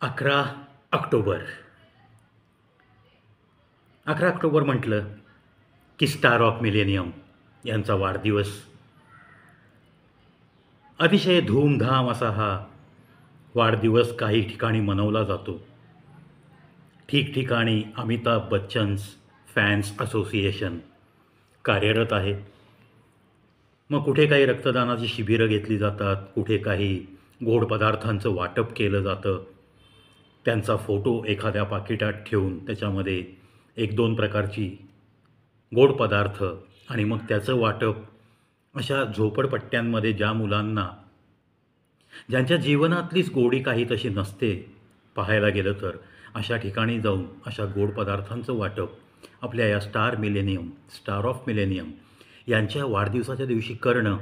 11 October. 11 October म्हटलं की star of millennium यांचा वाढदिवस. अतिशय धूमधाम असा हा वाढदिवस काही ठिकाणी मनवला जातो. ठिकठिकाणी अमिताभ बच्चन्स फॅन्स असोसिएशन कार्यरत आहे. मग कुठे काही रक्तदानाची शिबिरं घेतली जातात, कुठे काही गोड पदार्थांचं वाटप केलं जातं. त्यांचा फोटो एखाद्या पाकिटात ठेवून त्याच्यामध्ये 1-2 प्रकारची गोड पदार्थ आणि मग त्याचं वाटप अशा झोपडपट्ट्यांमध्ये ज्या मुलांना ज्यांच्या जीवनातलीच गोडी काही तशी नसते पाहायला गेलं तर, अशा ठिकाणी जाऊन अशा गोड पदार्थांचं वाटप आपल्या या स्टार ऑफ मिलेनियम यांच्या वाढदिवसाच्या दिवशी करणं,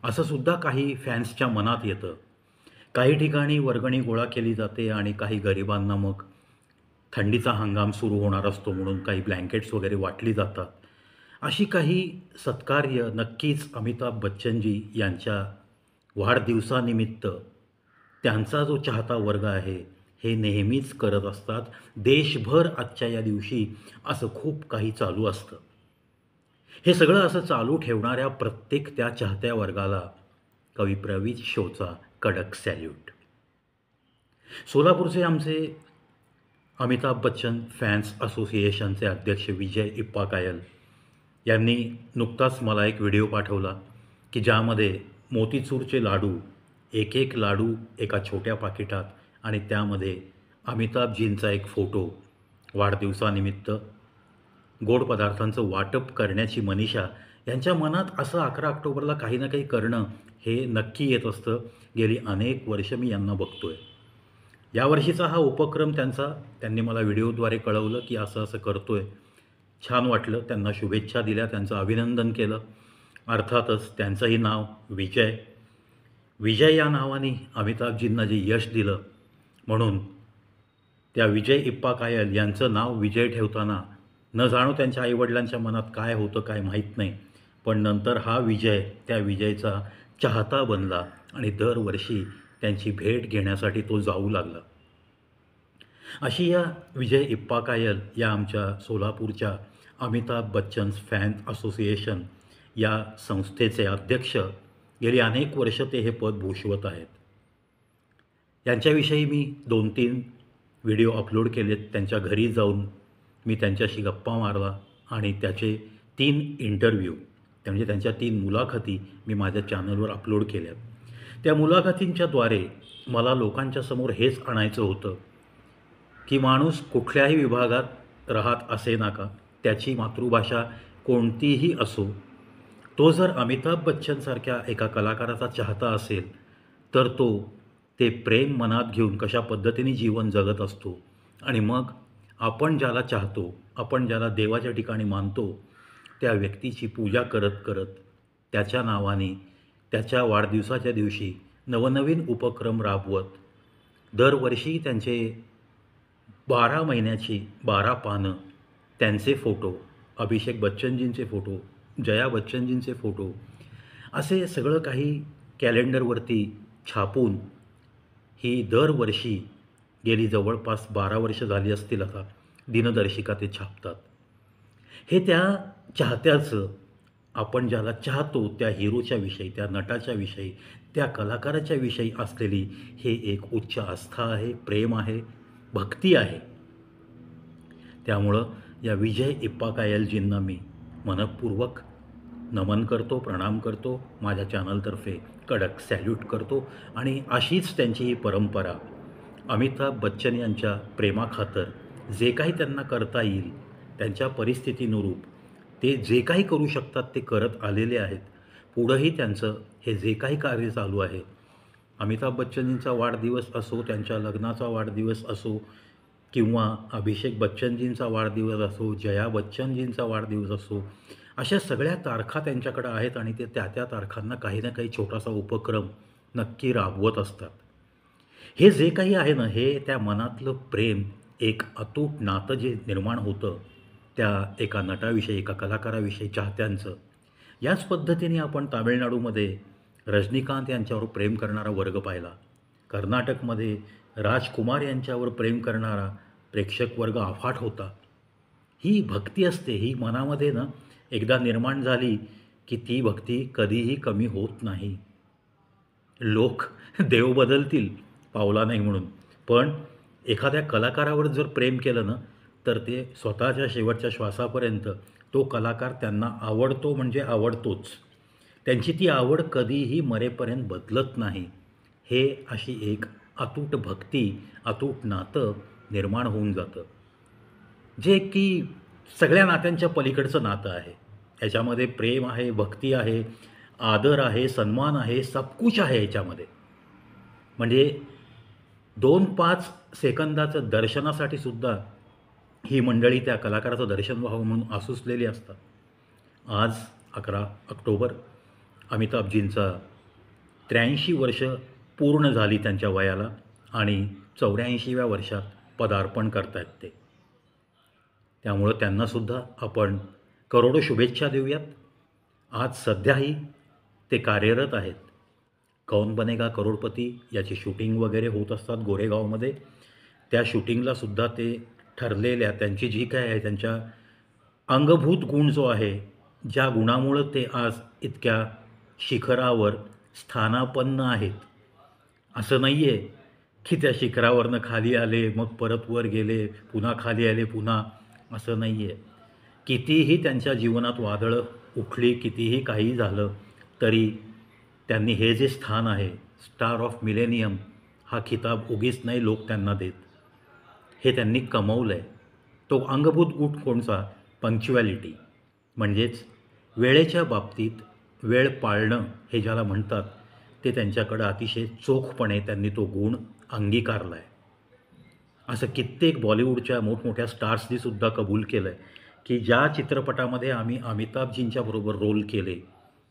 असं सुद्धा काही फॅन्सच्या मनात येतं. काही ठिकाणी वर्गणी गोळा केली जाते आणि काही गरिबांना मग थंडीचा हंगाम सुरू होणार असतो म्हणून काही ब्लँकेट्स वगैरे वाटली जातात. अशी काही सत्कार्य नक्कीच अमिताभ बच्चनजी यांच्या वाढदिवसानिमित्त त्यांचा जो चाहता वर्ग आहे हे नेहमीच करत असतात. देशभर आजच्या या दिवशी असं खूप काही चालू असतं. हे सगळं असं चालू ठेवणाऱ्या प्रत्येक त्या चाहत्या वर्गाला कवी प्रवीण शोचा कडक सॅल्यूट. सोलापूरचे आमचे अमिताभ बच्चन फॅन्स असोसिएशनचे अध्यक्ष विजय इप्पा कायल यांनी नुकताच मला एक व्हिडिओ पाठवला की ज्यामध्ये मोतीचूरचे लाडू, एक लाडू एका छोट्या पाकिटात आणि त्यामध्ये अमिताभजींचा एक फोटो. वाढदिवसानिमित्त गोड पदार्थांचं वाटप करण्याची मनीषा यांच्या मनात असं 11 ऑक्टोबरला काही ना काही करणं हे नक्की येत असतं. गेली अनेक वर्ष मी यांना बघतो आहे. यावर्षीचा हा उपक्रम त्यांनी मला व्हिडिओद्वारे कळवलं की असं असं करतो आहे. छान वाटलं. त्यांना शुभेच्छा दिल्या, त्यांचं अभिनंदन केलं. अर्थातच त्यांचंही नाव विजय या नावाने अमिताभजींना जे यश दिलं म्हणून त्या विजय इप्पा कायल यांचं नाव विजय ठेवताना न जाणो त्यांच्या आईवडिलांच्या मनात काय होतं काय माहीत नाही, पण नंतर हा विजय त्या विजयचा चाहता बनला आणि दरवर्षी त्यांची भेट घेण्यासाठी तो जाऊ लागला. अशी या विजय इप्पा कायल या आमच्या सोलापूरच्या अमिताभ बच्चन्स फॅन असोसिएशन या संस्थेचे अध्यक्ष गेली अनेक वर्ष ते हे पद भूषवत आहेत. यांच्याविषयी मी 2-3 व्हिडिओ अपलोड केलेत. त्यांच्या घरी जाऊन मी त्यांच्याशी गप्पा मारला आणि त्याचे 3 इंटरव्ह्यू म्हणजे त्यांच्या 3 मुलाखती मी माझ्या चॅनलवर अपलोड केल्यात. त्या मुलाखतींच्याद्वारे मला लोकांच्या समोर हेच आणायचं होतं की माणूस कुठल्याही विभागात राहत असे नका, त्याची मातृभाषा कोणतीही असो, तो जर अमिताभ बच्चनसारख्या एका कलाकाराचा चाहता असेल तर तो ते प्रेम मनात घेऊन कशा पद्धतीने जीवन जगत असतो आणि मग आपण ज्याला चाहतो, आपण ज्याला देवाच्या ठिकाणी मानतो, त्या व्यक्तीची पूजा करत करत त्याच्या नावाने त्याच्या वाढदिवसाच्या दिवशी नवनवीन उपक्रम राबवत दरवर्षी त्यांचे 12 महिन्याची 12 पानं त्यांचे फोटो, अभिषेक बच्चनजींचे फोटो, जया बच्चनजींचे फोटो, असे सगळं काही कॅलेंडरवरती छापून ही दरवर्षी गेली जवळपास 12 वर्ष झाली असतील आता दिनदर्शिका ते छापतात. हे त्या चाहत्याचं, आपण ज्याला चाहतो त्या हिरोच्या विषयी, त्या नटाच्या विषयी, त्या कलाकाराच्या विषयी असलेली हे एक उच्च आस्था आहे, प्रेम आहे, भक्ती आहे. त्यामुळं या विजय इप्पा कायलजींना मी मनःपूर्वक नमन करतो, प्रणाम करतो, माझ्या चॅनलतर्फे कडक सॅल्यूट करतो आणि अशीच त्यांची ही परंपरा अमिताभ बच्चन यांच्या प्रेमाखातर जे काही त्यांना करता येईल त्यांच्या परिस्थितीनुरूप ते जे काही करू शकतात ते करत आलेले आहेत. पुढंही त्यांचं हे जे काही कार्य चालू आहे, अमिताभ बच्चनजींचा वाढदिवस असो, त्यांच्या लग्नाचा वाढदिवस असो किंवा अभिषेक बच्चनजींचा वाढदिवस असो, जया बच्चनजींचा वाढदिवस असो, अशा सगळ्या तारखा त्यांच्याकडे आहेत आणि ते त्या तारखांना काही ना काही छोटासा उपक्रम नक्की राबवत असतात. हे जे काही आहे ना, हे त्या मनातलं प्रेम, एक अतूट नातं जे निर्माण होतं त्या एका नटाविषयी, एका कलाकाराविषयी चाहत्यांचं. याच पद्धतीने आपण तामिळनाडूमध्ये रजनीकांत यांच्यावर प्रेम करणारा वर्ग पाहिला. कर्नाटकमध्ये राजकुमार यांच्यावर प्रेम करणारा प्रेक्षक वर्ग अफाट होता. ही भक्ती असते, ही मनामध्ये ना एकदा निर्माण झाली की ती भक्ती कधीही कमी होत नाही. लोक देव बदलतील पावला नाही म्हणून, पण एखाद्या कलाकारावर जर प्रेम केलं ना तर ते स्वतःच्या शेवटच्या श्वासापर्यंत तो कलाकार त्यांना आवडतो म्हणजे आवडतोच. त्यांची ती आवड कधीही मरेपर्यंत बदलत नाही. हे अशी एक अतूट भक्ती, अतूट नातं निर्माण होऊन जातं, जे की सगळ्या नात्यांच्या पलीकडचं नातं आहे. ह्याच्यामध्ये प्रेम आहे, भक्ती आहे, आदर आहे, सन्मान आहे, सब कुछ आहे ह्याच्यामध्ये. म्हणजे 2-5 सेकंदाचं दर्शनासाठी सुद्धा ही मंडळी त्या कलाकाराचं दर्शन व्हावं म्हणून आसुसलेली असतात. आज 11 ऑक्टोबर अमिताभजींचा 83 वर्ष पूर्ण झाली त्यांच्या वयाला आणि 84व्या वर्षात पदार्पण करतायत ते. त्यामुळं त्यांनासुद्धा आपण करोडो शुभेच्छा देऊयात. आज सध्याही ते कार्यरत आहेत. कौन बनेगा करोडपती याची शूटिंग वगैरे होत असतात गोरेगावमध्ये. त्या शूटिंगलासुद्धा ते ठरलेल्या त्यांची जी काय आहे त्यांच्या अंगभूत गुण जो आहे, ज्या गुणामुळं ते आज इतक्या शिखरावर स्थानापन्न आहेत. असं नाही आहे की त्या शिखरावरनं खाली आले, मग परत वर गेले, पुन्हा खाली आले, पुन्हा, असं नाही आहे. कितीही त्यांच्या जीवनात वादळं उठली, कितीही काही झालं तरी त्यांनी हे जे स्थान आहे, स्टार ऑफ मिलेनियम हा खिताब उगीच नाही लोक त्यांना देत. हे त्यांनी कमवलं आहे. तो अंगभूत गुण कोणचा? पंक्च्युॲलिटी, म्हणजेच वेळेच्या बाबतीत वेळ पाळणं हे ज्याला म्हणतात, ते त्यांच्याकडं अतिशय चोखपणे त्यांनी तो गुण अंगीकारला आहे. असं कित्येक बॉलिवूडच्या मोठमोठ्या स्टार्सनीसुद्धा कबूल केलं आहे की ज्या चित्रपटामध्ये आम्ही अमिताभजींच्याबरोबर रोल केले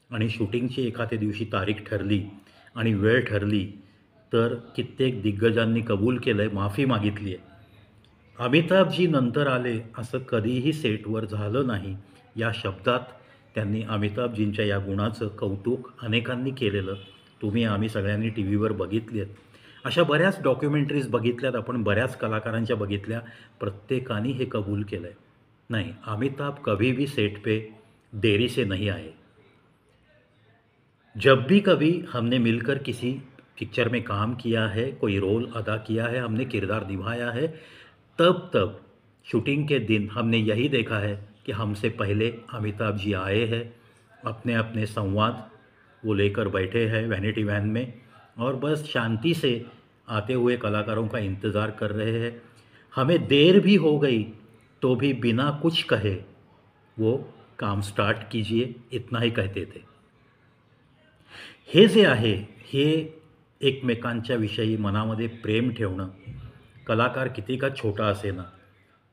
आणि शूटिंगची एखाद्या दिवशी तारीख ठरली आणि वेळ ठरली तर कित्येक दिग्गजांनी कबूल केलं आहे, माफी मागितली आहे. अमिताभजी नंतर आले असं कधीही सेटवर झालं नाही, या शब्दात त्यांनी अमिताभजींच्या या गुणाचं कौतुक अनेकांनी केलेलं तुम्ही आम्ही सगळ्यांनी टी व्हीवर बघितली आहेत. अशा बऱ्याच डॉक्युमेंटरीज बघितल्यात आपण, बऱ्याच कलाकारांच्या बघितल्या, प्रत्येकाने हे कबूल केलं आहे, नहीं अमिताभ कभी भी सेट पे देरी से नहीं आए. जब भी कभी हमने मिलकर किसी पिक्चर में काम किया है, कोई रोल अदा किया है, हमने किरदार निभाया है, तब शूटिंग के दिन हमने यही देखा है कि हमसे पहले अमिताभ जी आए हैं, अपने अपने संवाद वो लेकर बैठे हैं वैनिटी वैन में और बस शांति से आते हुए कलाकारों का इंतज़ार कर रहे हैं. हमें देर भी हो गई तो भी बिना कुछ कहे वो काम स्टार्ट कीजिए, इतना ही कहते थे. हे जे आहे हे एकमेकांच्या विषयी मनामध्ये प्रेम ठेवणं, कलाकार किती का छोटा असेना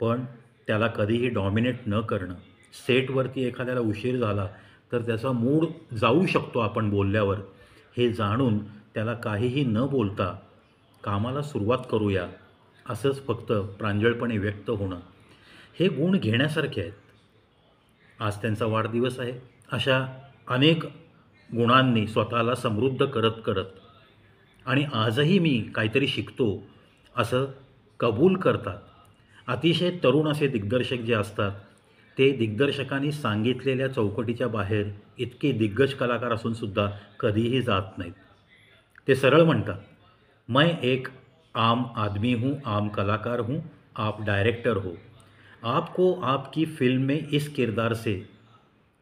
पण त्याला कधीही डॉमिनेट न करणं. सेटवरती एखाद्याला उशीर झाला तर त्याचा मूड जाऊ शकतो आपण बोलल्यावर, हे जाणून त्याला काहीही न बोलता कामाला सुरुवात करूया असंच फक्त प्रांजळपणे व्यक्त होणं, हे गुण घेण्यासारखे आहेत. आज त्यांचा वाढदिवस आहे. अशा अनेक गुणांनी स्वतःला समृद्ध करत करत आणि आजही मी काहीतरी शिकतो असं कबूल करतात. अतिशय तरुण असे दिग्दर्शक जे असतात ते दिग्दर्शकांनी सांगितलेल्या चौकटीच्या बाहेर इतके दिग्गज कलाकार असूनसुद्धा कधीही जात नाहीत. ते सरळ म्हणतात, मैं एक आम आदमी हूँ, आम कलाकार हूँ, आप डायरेक्टर हो, आपको आपकी फिल्म में इस किरदार से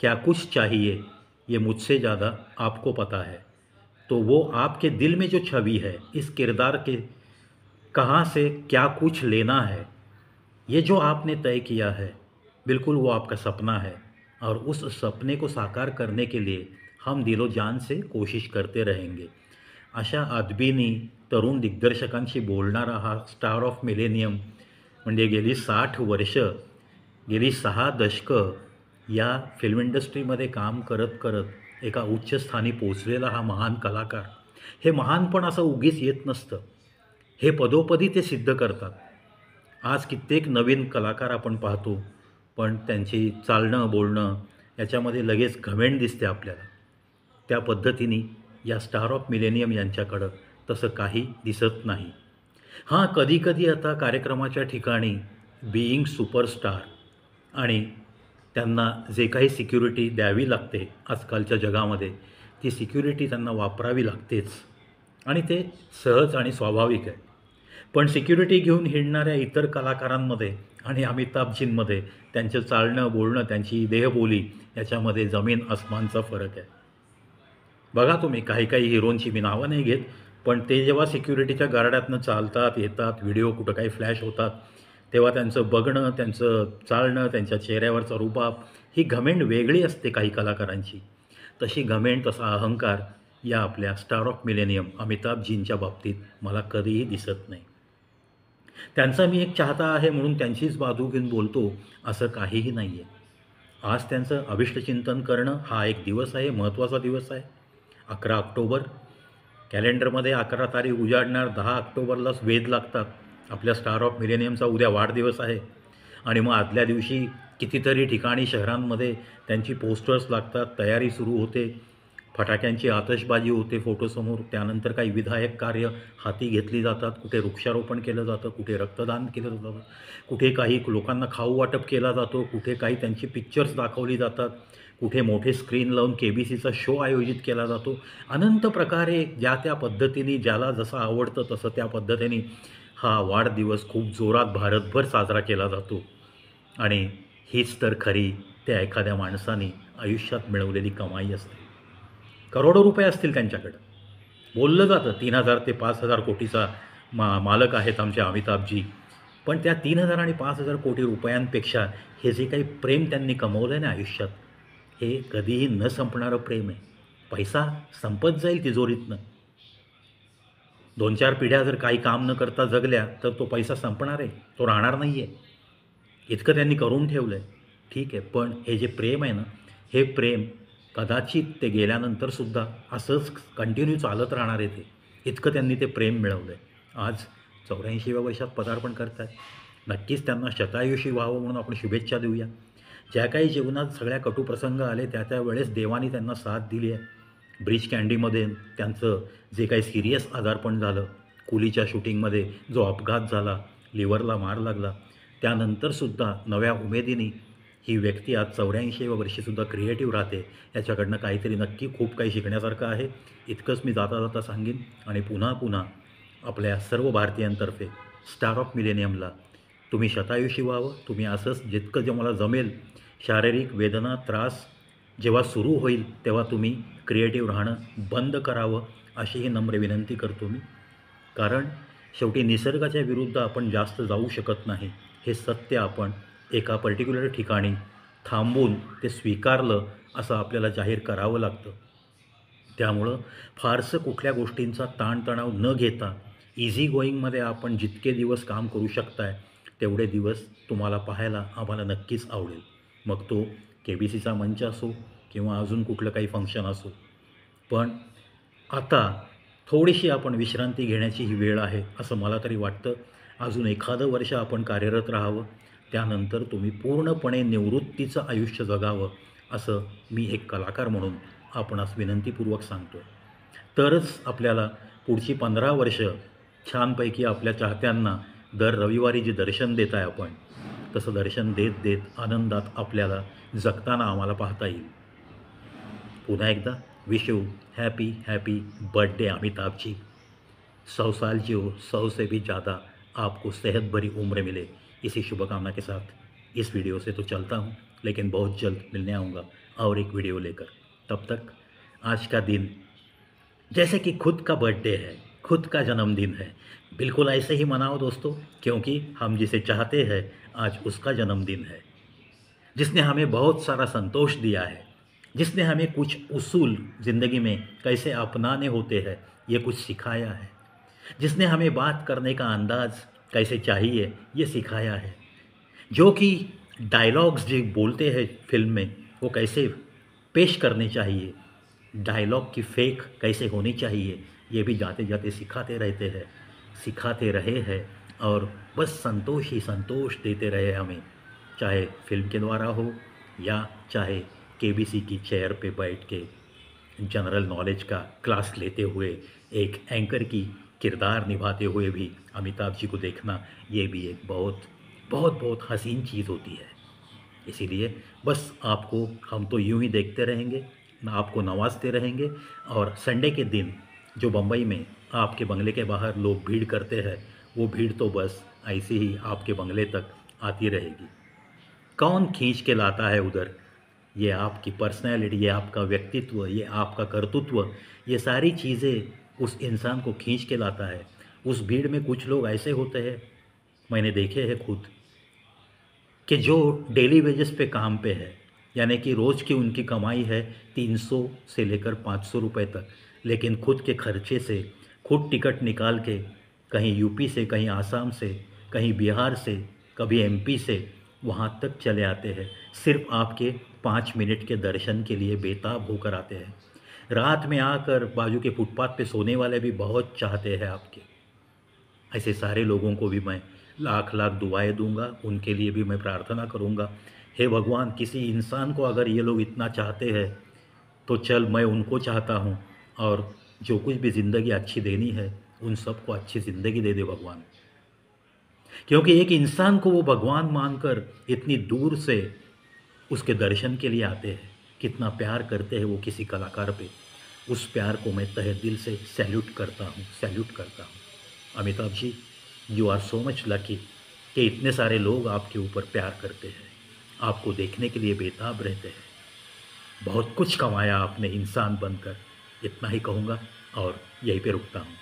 क्या कुछ चाहिए ये मुझसे ज़्यादा आपको पता है. तो वो आपके दिल में जो छवि है इस किरदार के कहाँ से क्या कुछ लेना है, ये जो आपने तय किया है बिल्कुल वो आपका सपना है और उस सपने को साकार करने के लिए हम दिलो जान से कोशिश करते रहेंगे. अशा अदबीनी तरुण दिग्दर्शकांशी बोलणारा हा स्टार ऑफ मिलेनियम म्हणजे गेली 60 वर्ष, गेली 6 दशकं या फिल्म इंडस्ट्रीमध्ये काम करत करत एका उच्चस्थानी पोचलेला हा महान कलाकार. हे महानपण असं उगीच येत नसतं, हे पदोपदी ते सिद्ध करतात. आज कित्येक नवीन कलाकार आपण पाहतो पण त्यांची चालणं बोलणं याच्यामध्ये लगेच घमेंड दिसते आपल्याला. त्या पद्धतीने या स्टार ऑफ मिलेनियम यांच्याकडं तसं काही दिसत नाही. हां, कधी-कधी आता कार्यक्रमाच्या ठिकाणी बीइंग सुपरस्टार आणि त्यांना जे काही सिक्युरिटी द्यावी लागते आजकालच्या जगामध्ये, ती सिक्युरिटी त्यांना वापरावी लागतेच आणि ते सहज आणि स्वाभाविक आहे. पण सिक्युरिटी घेऊन हिंडणाऱ्या इतर कलाकारांमध्ये आणि अमिताभजींमध्ये त्यांचं चालणं, बोलणं, त्यांची देहबोली याच्यामध्ये जमीन अस्मानचा फरक आहे. बघा तुम्ही काही हिरोंची मी नावं नाही घेत, पण ते जेव्हा सिक्युरिटीच्या गार्डातनं चालतात, येतात, व्हिडिओ कुठं काही फ्लॅश होतात, तेव्हा त्यांचं बघणं, त्यांचं चालणं, त्यांच्या चेहऱ्यावरचा रुबाब, ही घमेंड वेगळी असते काही कलाकारांची. तशी घमेंड, तसा अहंकार या आपल्या स्टार ऑफ मिलेनियम अमिताभजींच्या बाबतीत मला कधीही दिसत नाही. त्यांचा मी एक चाहता आहे म्हणून त्यांचीच बाजू घेऊन बोलतो असं काहीही नाही आहे. आज त्यांचं अभिष्टचिंतन करणं हा एक दिवस आहे, महत्त्वाचा दिवस आहे. 11 ऑक्टोबर कॅलेंडरमध्ये 11 तारीख उजाडणार, 10 ऑक्टोबरलाच वेध लागतात. आपल्या स्टार ऑफ मिलेनियमचा उद्या वाढदिवस आहे आणि मग आदल्या दिवशी कितीतरी ठिकाणी शहरांमध्ये त्यांची पोस्टर्स लागतात, तयारी सुरू होते, फटाक्यांची आतषबाजी होते फोटोसमोर. त्यानंतर काही विधायक कार्य हाती घेतली जातात. कुठे वृक्षारोपण केलं जातं, कुठे रक्तदान केलं जातं, कुठे काही लोकांना खाऊ वाटप केला जातो, कुठे काही त्यांची पिक्चर्स दाखवली जातात, कुठे मोठे स्क्रीन लावून KBCचा शो आयोजित केला जातो. अनंत प्रकारे ज्या त्या पद्धतीने ज्याला जसं आवडतं तसं त्या पद्धतीने हा वाढदिवस खूप जोरात भारतभर साजरा केला जातो. आणि हीच तर खरी त्या एखाद्या माणसाने आयुष्यात मिळवलेली कमाई असते. करोडो रुपये असतील त्यांच्याकडं. बोललं जातं 3,000 ते 5,000 कोटीचा मालक आहेत आमचे अमिताभजी. पण त्या 3,000 आणि 5,000 कोटी रुपयांपेक्षा हे जे काही प्रेम त्यांनी कमवलं आहे ना आयुष्यात, हे कधीही न संपणारं प्रेम आहे. पैसा संपत जाईल तिजोरीतनं. 2-4 पिढ्या जर काही काम न करता जगल्या तर तो पैसा संपणार आहे, तो राहणार नाही आहे. इतकं त्यांनी करून ठेवलं आहे. ठीक आहे, पण हे जे प्रेम आहे ना, हे प्रेम कदाचित ते गेल्यानंतरसुद्धा असंच कंटिन्यू चालत राहणार आहे. इतकं त्यांनी ते प्रेम मिळवलं आहे. आज 84व्या वर्षात पदार्पण करत आहेत. नक्कीच त्यांना शतायुषी व्हावं म्हणून आपण शुभेच्छा देऊया. ज्या काही जीवनात सगळ्या कटुप्रसंग आले त्या वेळेस देवाने त्यांना साथ दिली आहे. ब्रिज कँडीमध्ये त्यांचं जे काही सिरियस आजारपण झालं, कुलीच्या शूटिंगमध्ये जो अपघात झाला, लिव्हरला मार लागला, त्यानंतरसुद्धा नव्या उमेदीने ही व्यक्ती आज 84व्या वर्षीसुद्धा क्रिएटिव्ह राहते. याच्याकडनं काहीतरी नक्की खूप काही शिकण्यासारखं आहे. इतकंच मी जाता जाता सांगेन आणि पुन्हा आपल्या सर्व भारतीयांतर्फे स्टार ऑफ मिलेनियमला तुम्ही शतायुषी व्हावं. तुम्ही असंच जितकं जे मला जमेल, शारीरिक वेदना, त्रास जेव्हा सुरू होईल तेव्हा तुम्ही क्रिएटिव्ह राहणं बंद करावं अशी ही नम्र विनंती करतो मी. कारण शेवटी निसर्गाच्या विरुद्ध आपण जास्त जाऊ शकत नाही. हे सत्य आपण एका पर्टिक्युलर ठिकाणी थांबून ते स्वीकारलं असं आपल्याला जाहीर करावं लागतं. त्यामुळं फारसं कुठल्या गोष्टींचा ताणतणाव न घेता इझी गोईंगमध्ये आपण जितके दिवस काम करू शकताय तेवढे दिवस तुम्हाला पाहायला आम्हाला नक्कीच आवडेल. मग तो KBCचा मंच असो किंवा अजून कुठलं काही फंक्शन असो. पण आता थोडीशी आपण विश्रांती घेण्याची ही वेळ आहे असं मला तरी वाटतं. अजून एखादं वर्ष आपण कार्यरत राहावं. त्यानंतर तुम्ही पूर्णपणे निवृत्तीचं आयुष्य जगावं असं मी एक कलाकार म्हणून आपणास विनंतीपूर्वक सांगतो. तरच आपल्याला पुढची 15 वर्ष छानपैकी आपल्या चाहत्यांना दर रविवारी जे दर्शन देत आहे आपण, तसं दर्शन देत आनंदात आपल्याला जगताना आम्हाला पाहता येईल. पुन्हा एकदा wish you happy birthday Amitabh ji. 100 साल जियो, 100 से भी ज़्यादा आपको सेहत भरी उम्र मिले. इसी शुभकामना के साथ इस वीडियो से तो चलता हूँ, लेकिन बहुत जल्द मिलने आऊँगा और एक वीडियो लेकर. तब तक आज का दिन जैसे कि खुद का बर्थडे है, खुद का जन्मदिन है, बिल्कुल ऐसे ही मनाओ दोस्तों, क्योंकि हम जिसे चाहते हैं आज उसका जन्मदिन है. जिसने हमें बहुत सारा संतोष दिया है, जिसने हमें कुछ उसूल ज़िंदगी में कैसे अपनाने होते हैं ये कुछ सिखाया है, जिसने हमें बात करने का अंदाज़ कैसे चाहिए ये सिखाया है, जो कि डायलॉग्स जो बोलते हैं फिल्म में वो कैसे पेश करने चाहिए, डायलॉग की फेक कैसे होनी चाहिए, ये भी जाते जाते सिखाते रहे हैं और बस संतोष ही संतोष देते रहे हमें, चाहे फिल्म के द्वारा हो या चाहे KBC की चेयर पे बैठ के जनरल नॉलेज का क्लास लेते हुए एक एंकर की किरदार निभाते हुए भी अमिताभ जी को देखना, ये भी एक बहुत बहुत बहुत हसीन चीज़ होती है। इसीलिए बस आपको हम तो यूं ही देखते रहेंगे, आपको नवाजते रहेंगे। और संडे के दिन जो बम्बई में आपके बंगले के बाहर लोग भीड़ करते हैं, वो भीड़ तो बस ऐसे ही आपके बंगले तक आती रहेगी। कौन खींच के लाता है उधर, ये आपकी पर्सनैलिटी, ये आपका व्यक्तित्व, ये आपका कर्तृत्व, ये सारी चीज़ें उस इंसान को खींच के लाता है। उस भीड़ में कुछ लोग ऐसे होते हैं, मैंने देखे हैं खुद, कि जो डेली वेजेस पे काम पे है, यानी कि रोज़ की उनकी कमाई है 300 से लेकर 500 रुपए तक, लेकिन खुद के खर्चे से खुद टिकट निकाल के कहीं यूपी से, कहीं आसाम से, कहीं बिहार से, कभी एमपी से वहाँ तक चले आते हैं, सिर्फ आपके 5 मिनट के दर्शन के लिए बेताब होकर आते हैं। रात में आकर बाजू के फुटपाथ पे सोने वाले भी बहुत चाहते हैं आपके। ऐसे सारे लोगों को भी मैं लाख लाख दुआएं दूंगा, उनके लिए भी मैं प्रार्थना करूंगा, हे भगवान, किसी इंसान को अगर ये लोग इतना चाहते हैं तो चल मैं उनको चाहता हूँ, और जो कुछ भी ज़िंदगी अच्छी देनी है उन सबको अच्छी ज़िंदगी दे दे भगवान। क्योंकि एक इंसान को वो भगवान मानकर इतनी दूर से उसके दर्शन के लिए आते हैं, कितना प्यार करते हैं वो किसी कलाकार पे, उस प्यार को मैं तहे दिल से सैल्यूट करता हूँ, सैल्यूट करता हूँ। Amitabh ji, you are so much lucky कि इतने सारे लोग आपके ऊपर प्यार करते हैं, आपको देखने के लिए बेताब रहते हैं। बहुत कुछ कमाया आपने इंसान बनकर, इतना ही कहूँगा और यहीं पे रुकता हूँ।